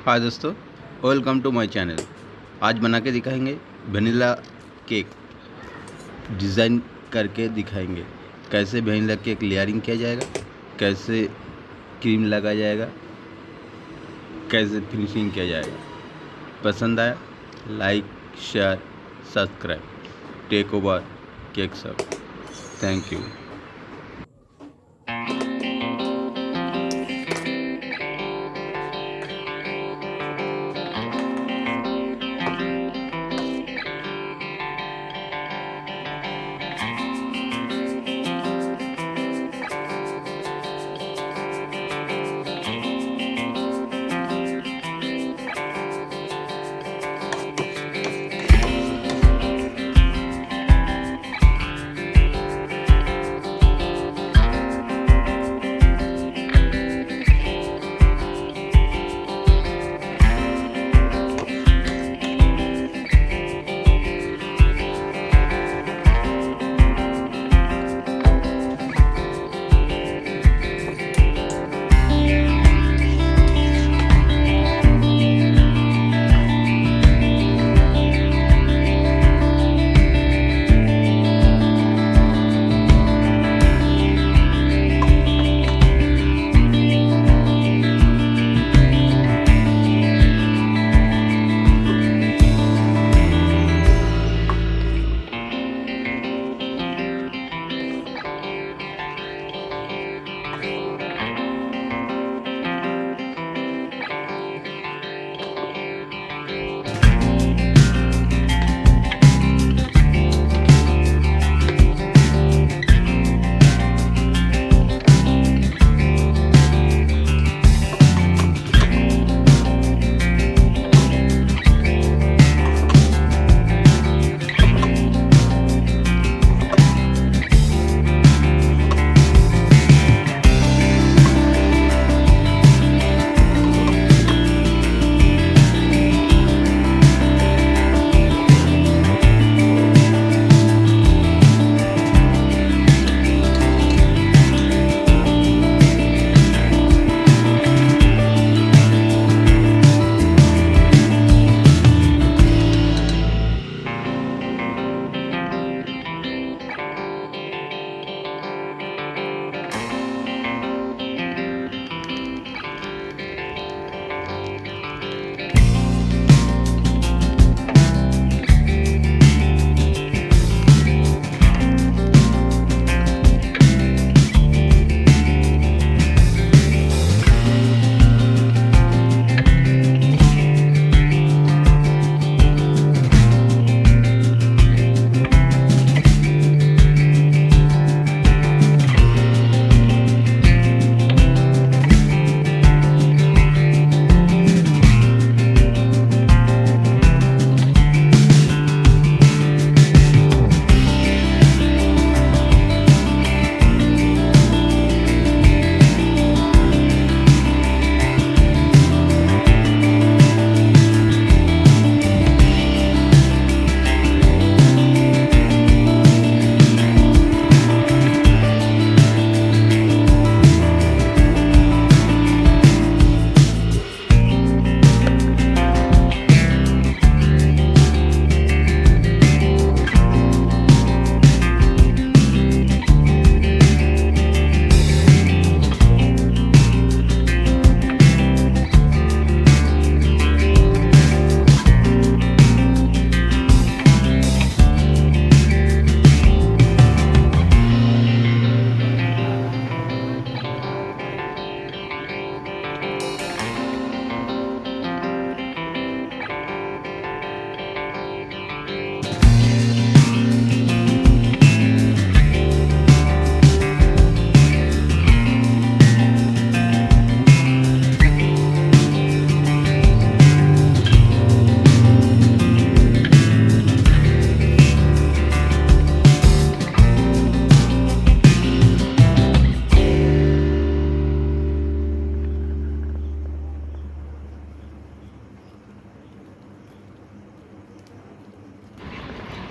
हाय दोस्तों, welcome to my channel. आज बना के दिखाएंगे वनीला केक। डिज़ाइन करके दिखाएंगे कैसे वनीला केक लेयरिंग किया जाएगा, कैसे क्रीम लगाया जाएगा, कैसे फिनिशिंग किया जाएगा। पसंद आया like share subscribe. Take over cake shop. Thank you.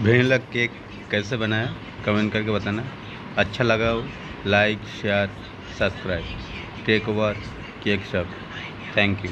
Vanilla cake कैसे बनाया कमेंट करके बताना। अच्छा लगा हो like share subscribe. Take over cake shop. Thank you.